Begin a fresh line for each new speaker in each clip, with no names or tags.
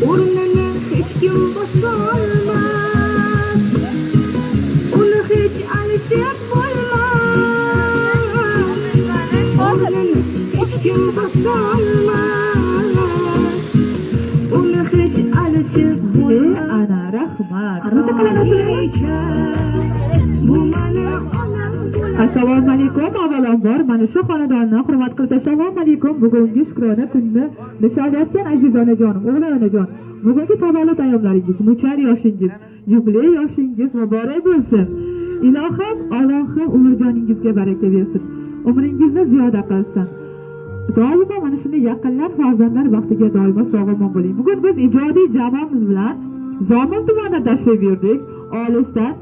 O'rnini hech kim bosolmas, uni hech alishib bo'lmas. O'rnini hech kim bosolmas, uni hech alishib bo'lmas.
Ana rahmat.
Bu mani onam.
Assalomu alaykum. Avvalambor mana shu xonadonni hurmat qilib assalomu alaykum. Bugungi Shukrona kunni nishonlayotgan aziz onajonim, o'g'il onajon. Bugungi tavallud ayyomlaringiz, muchar yoshingiz, yubiley yoshingiz muborak bo'lsin. Ilohim, Allohim umrjoningizga baraka bersin. Umringizni ziyoda qilsin. Doimo mana shunday yaqinlar, farzandlar baxtiga doimo sog'-omon bo'ling. Bugun biz ijodiy jamoamiz bilan Zomin tumanida tashrif buyurdik. Olisdan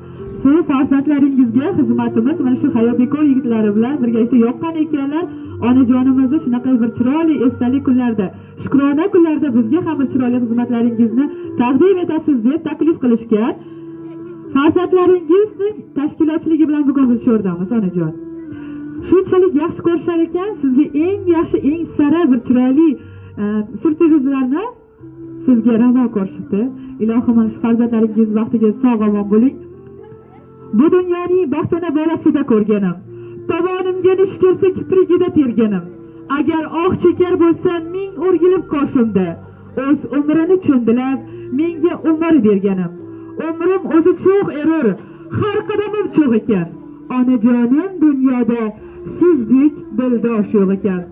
shu farzandlaringizga xizmatimiz mana shu hayotbekor yigitlari bilan birgalikda yoqqan ekanlar. Onajonimizni shunaqa bir chiroyli esdalik kunlarda, Shukrona kunlarda bizga ham bir chiroyli xizmatlaringizni taqdim etasiz deb taklif qilishgan. Farzandlaringizning tashkilotchiligi bilan bugun biz shu yerdamiz onajon. Shunchalik yaxshi ko'rishar ekan, sizga eng yaxshi, eng sara bir chiroyli surprizlarni sizga ravo ko'rishibdi. Ilohim mana shu farzandlaringiz baxtiga sog'-omon bo'ling. Bu dunyoning baxtini bolasida ko'rganim, tovonimga nish kirsa kiprigida terganim. Agar oq chekar bo'lsa ming o'rgilib qoshimda, o'z umrini cho'ndilab menga umr berganim. Umrim o'zi cho'q erur, har qadamim cho'q ekan. Onajonim dunyoda sizdek dildosh yo'q ekan.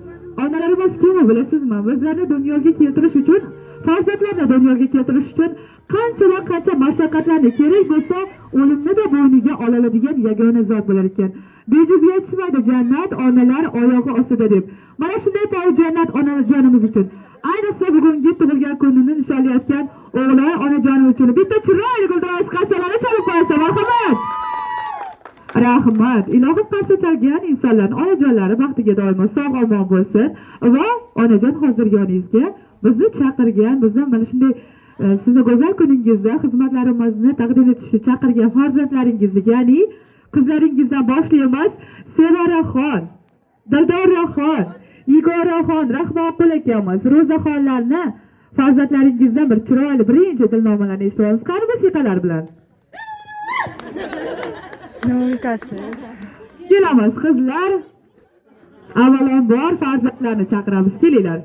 Onalarimiz kim bilasizmi? Bizlarni dunyoga keltirish uchun, farzandlarni dunyoga keltirish uchun qancha va qancha mashaqqatlarni kerak bo'lsa, o'limni da bo'yniga oladigan yagona zot bo'lar ekan. Bejiz yetishmaydi jannat onalar oyog'i ostida deb. Mana shunday poy jannat onajonimiz uchun, ayniqsa bugungi tug'ilgan kunini nishonlayotgan o'g'lay onajonim uchun bitta chiroyli guldiroz qasalarni chalib qo'ysa, marhamat. Rahmat. Ilohim qarsa chalgan insonlarning onajonlari baxtiga doimo sog'-omon bo'lsin va onajon hozir yoningizga bizni chaqirgan, bizdan mana shunday sizni go'zal kuningizda xizmatlarimizni taqdim etishni chaqirgan farzandlaringizni, ya'ni qizlaringizdan boshlaymiz. Sevaraxon, Dildoraxon, Nigoraxon, Rahmonqul akamiz, Ro'zaxonlarni farzandlaringizdan bir chiroyli birinchi dilnomalarni eshitamiz. Qani musiqalar bilan. Kelamiz qizlar. Avvalambor farzandlarni chaqiramiz. Kelinglar.